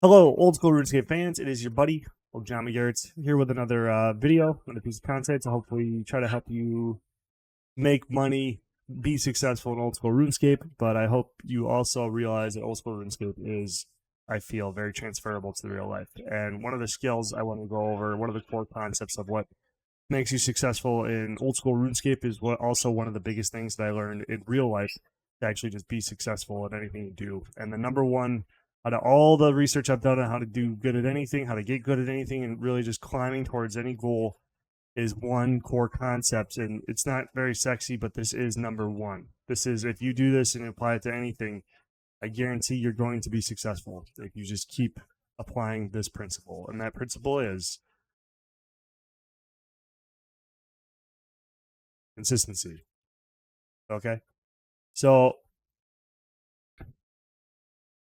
Hello, old school RuneScape fans. It is your buddy, old John McGarrett, here with another video, another piece of content to hopefully try to help you make money, be successful in old school RuneScape. But I hope you also realize that old school RuneScape is, I feel, very transferable to the real life. And one of the skills I want to go over, one of the core concepts of what makes you successful in old school RuneScape is what also one of the biggest things that I learned in real life to actually just be successful at anything you do. And the number one out of all the research I've done on how to do good at anything, how to get good at anything, and really just climbing towards any goal is one core concept. And it's not very sexy, but this is number one. This is, if you do this and apply it to anything, I guarantee you're going to be successful if you just keep applying this principle. And that principle is consistency. Okay? So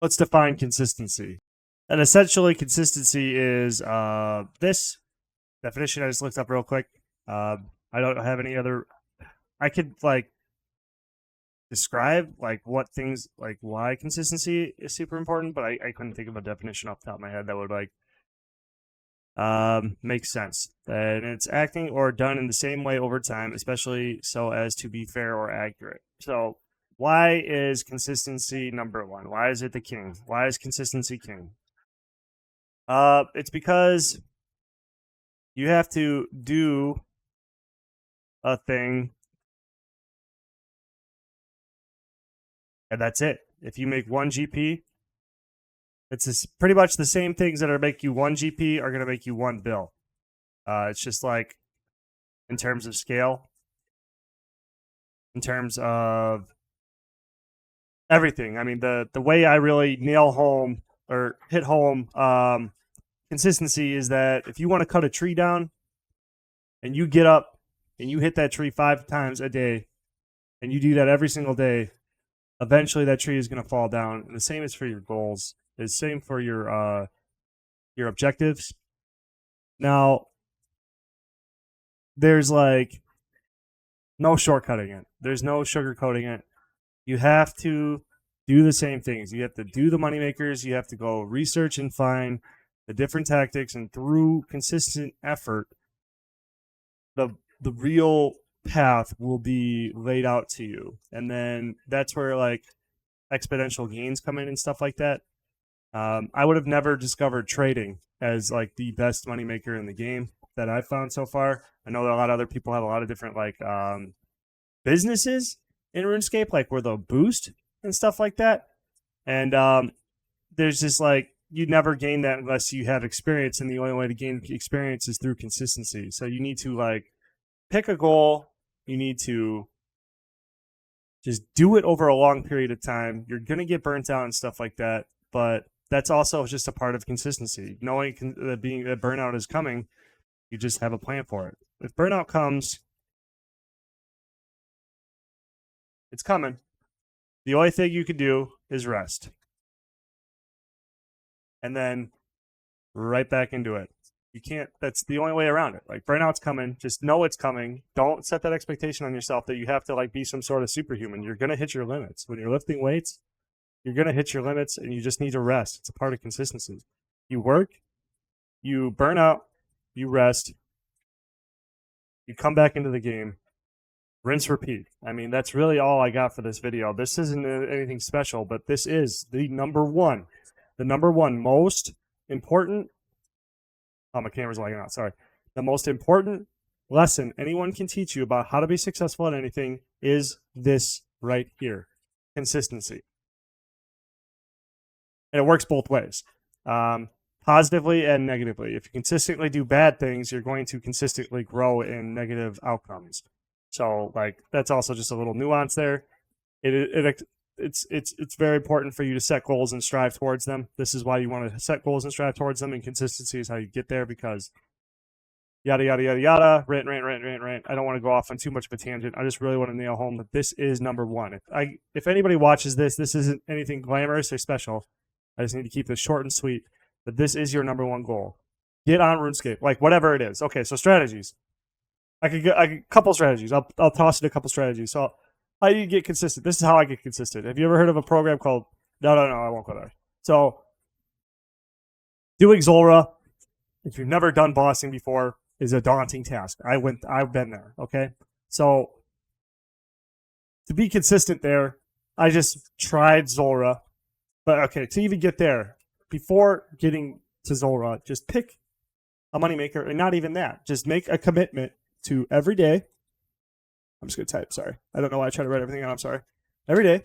let's define consistency. And essentially, consistency is this definition I just looked up real quick. I don't have any other. I could describe what things, why consistency is super important, but I couldn't think of a definition off the top of my head that would make sense. And it's acting or done in the same way over time, especially so as to be fair or accurate. So why is consistency number one? Why is it the king? Why is consistency king? It's because you have to do a thing, and that's it. If you make 1 GP, it's pretty much the same things that are make you 1 GP are going to make you 1 bill. It's just like in terms of scale, in terms of everything. I mean, the way I really nail home or hit home consistency is that if you want to cut a tree down and you get up and you hit that tree 5 times a day and you do that every single day, eventually that tree is going to fall down. And the same is for your goals. The same for your objectives. Now, there's no shortcutting it. There's no sugarcoating it. You have to do the same things. You have to do the moneymakers. You have to go research and find the different tactics, and through consistent effort, the real path will be laid out to you. And then that's where exponential gains come in and stuff like that. I would have never discovered trading as the best moneymaker in the game that I've found so far. I know that a lot of other people have a lot of different businesses in RuneScape, where they'll boost and stuff like that. And there's just you never gain that unless you have experience, and the only way to gain experience is through consistency. So you need to pick a goal. You need to just do it over a long period of time. You're gonna get burnt out and stuff like that, but that's also just a part of consistency. Knowing that burnout is coming, you just have a plan for it. If burnout comes, it's coming. The only thing you can do is rest. And then right back into it. You can't, that's the only way around it. Burnout's coming. Just know it's coming. Don't set that expectation on yourself that you have to be some sort of superhuman. You're going to hit your limits. When you're lifting weights, you're going to hit your limits, and you just need to rest. It's a part of consistency. You work, you burn out, you rest, you come back into the game, rinse, repeat. I mean, that's really all I got for this video. This isn't anything special, but this is the number one most important. Oh, my camera's lagging out. Sorry. The most important lesson anyone can teach you about how to be successful at anything is this right here: consistency. And it works both ways, positively and negatively. If you consistently do bad things, you're going to consistently grow in negative outcomes. So that's also just a little nuance there. It's very important for you to set goals and strive towards them. This is why you want to set goals and strive towards them, and consistency is how you get there, because yada, yada, yada, yada, rant. I don't want to go off on too much of a tangent. I just really want to nail home that this is number one. If anybody watches this isn't anything glamorous or special. I just need to keep this short and sweet, but this is your number one goal. Get on RuneScape, whatever it is. Okay, so strategies. I could get a couple strategies. I'll toss in a couple strategies. So how do you get consistent? This is how I get consistent. Have you ever heard of a program called... No, I won't go there. So Doing Zora, if you've never done bossing before, is a daunting task. I've been there. Okay, so to be consistent there, I just tried Zora, but okay, to even get there, before getting to Zora, just pick a moneymaker, and not even that. Just make a commitment to every day. I'm just gonna type. Sorry, I don't know why I try to write everything out. I'm sorry. Every day,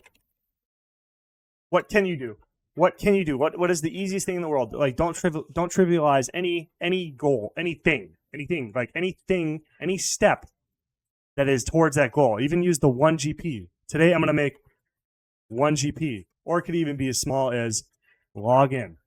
what can you do? What can you do? What is the easiest thing in the world? Like, don't trivialize any goal, anything, like anything, any step that is towards that goal. Even use the 1 GP. Today, I'm gonna make 1 GP, or it could even be as small as log in.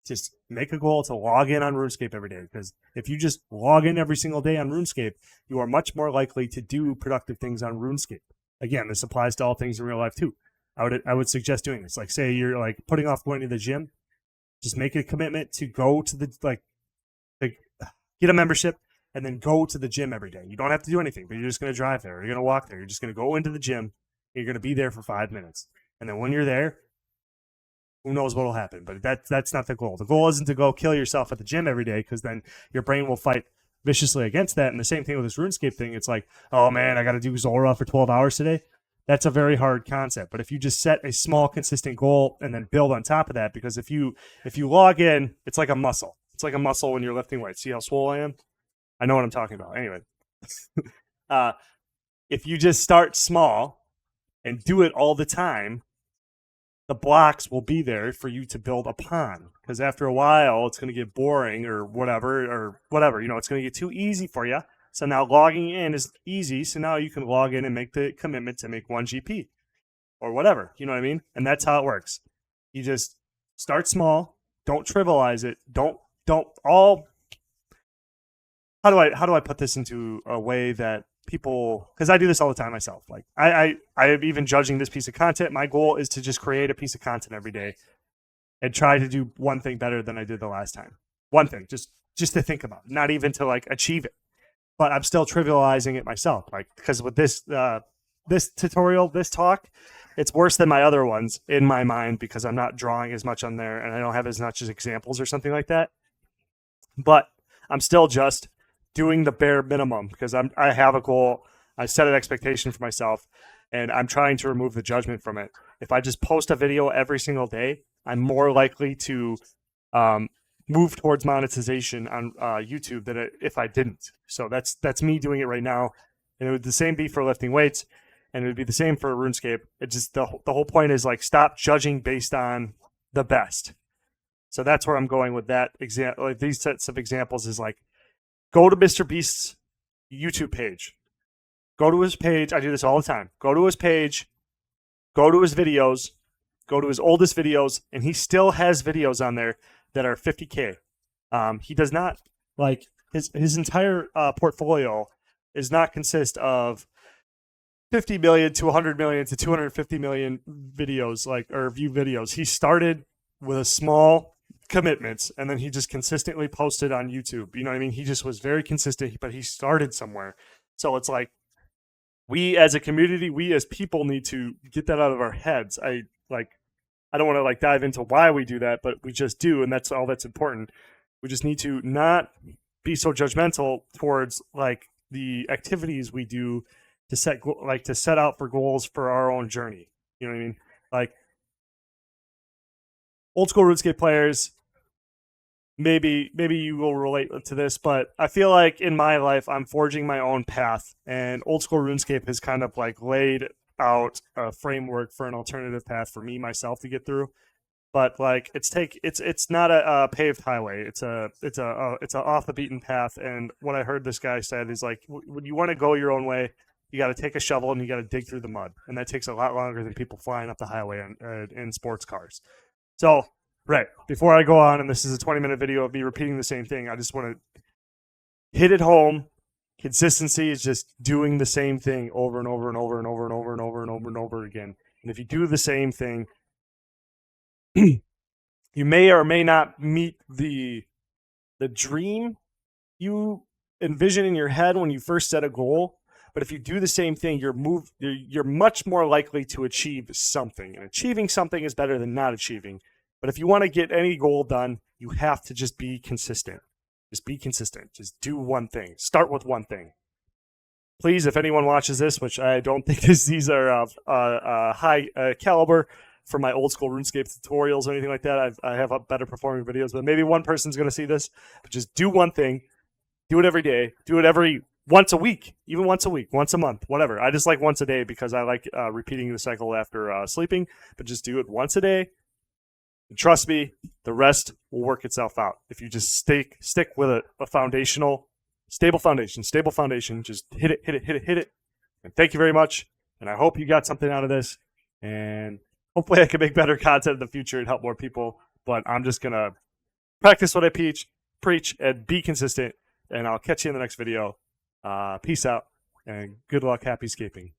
Just make a goal to log in on RuneScape every day, because if you just log in every single day on RuneScape, you are much more likely to do productive things on RuneScape. Again, this applies to all things in real life too. I would suggest doing this. Like, say you're like putting off going to the gym, just make a commitment to go to the get a membership and then go to the gym every day. You don't have to do anything, but you're just going to drive there. You're going to walk there. You're just going to go into the gym. You're going to be there for 5 minutes, and then when you're there, who knows what will happen? But that's not the goal. The goal isn't to go kill yourself at the gym every day, because then your brain will fight viciously against that. And the same thing with this RuneScape thing. It's like, oh man, I got to do Zora for 12 hours today. That's a very hard concept. But if you just set a small, consistent goal and then build on top of that, because if you log in, it's like a muscle. It's like a muscle when you're lifting weights. See how swole I am? I know what I'm talking about. Anyway, if you just start small and do it all the time, the blocks will be there for you to build upon. Because after a while, it's going to get boring or whatever. You know, it's going to get too easy for you. So now logging in is easy. So now you can log in and make the commitment to make 1 GP or whatever. You know what I mean? And that's how it works. You just start small. Don't trivialize it. Don't all. How do I put this into a way that people, because I do this all the time myself. Like I am even judging this piece of content. My goal is to just create a piece of content every day and try to do one thing better than I did the last time. One thing, just to think about, not even to like achieve it. But I'm still trivializing it myself, like, because with this tutorial, this talk, it's worse than my other ones in my mind, because I'm not drawing as much on there and I don't have as much as examples or something like that. But I'm still just doing the bare minimum, because I have a goal. I set an expectation for myself, and I'm trying to remove the judgment from it. If I just post a video every single day, I'm more likely to move towards monetization on YouTube than if I didn't. So that's me doing it right now, and it would the same be for lifting weights, and it would be the same for RuneScape. It just the whole point is like, stop judging based on the best. So that's where I'm going with that example. Like these sets of examples is like, go to Mr. Beast's YouTube page. Go to his page. I do this all the time. Go to his page. Go to his videos. Go to his oldest videos, and he still has videos on there that are 50K. He does not, like, his entire portfolio does not consist of 50 million to 100 million to 250 million videos, like, or view videos. He started with a small commitments, and then he just consistently posted on YouTube. You know what I mean? He just was very consistent, but he started somewhere. So it's like, we as a community, we as people need to get that out of our heads. I don't want to like dive into why we do that, but we just do, and that's all that's important. We just need to not be so judgmental towards like the activities we do to set out for goals for our own journey. You know what I mean? Like, old school RuneScape players, maybe you will relate to this, but I feel like in my life I'm forging my own path, and old school RuneScape has kind of like laid out a framework for an alternative path for me myself to get through. But like it's not a paved highway. It's a off the beaten path. And what I heard this guy said is like, when you want to go your own way, you got to take a shovel and you got to dig through the mud, and that takes a lot longer than people flying up the highway in sports cars. So right before I go on, and this is a 20-minute video of me repeating the same thing, I just want to hit it home. Consistency is just doing the same thing over and over and over and over and over and over and over and over again. And if you do the same thing, you may or may not meet the dream you envision in your head when you first set a goal. But if you do the same thing, you're much more likely to achieve something. And achieving something is better than not achieving. But if you want to get any goal done, You have to just be consistent. Just be consistent. Just do one thing. Start with one thing. Please, if anyone watches this, which I don't think these are high caliber for my old school RuneScape tutorials or anything like that. I have better performing videos, but maybe one person's going to see this. But just do one thing. Do it every day. Do it once a week, even once a week, once a month, whatever. I just like once a day because I like repeating the cycle after sleeping. But just do it once a day. And trust me, the rest will work itself out. If you just stick with a foundational, stable foundation, just hit it. And thank you very much. And I hope you got something out of this. And hopefully I can make better content in the future and help more people. But I'm just going to practice what I preach, and be consistent. And I'll catch you in the next video. Peace out, and good luck, happy scaping.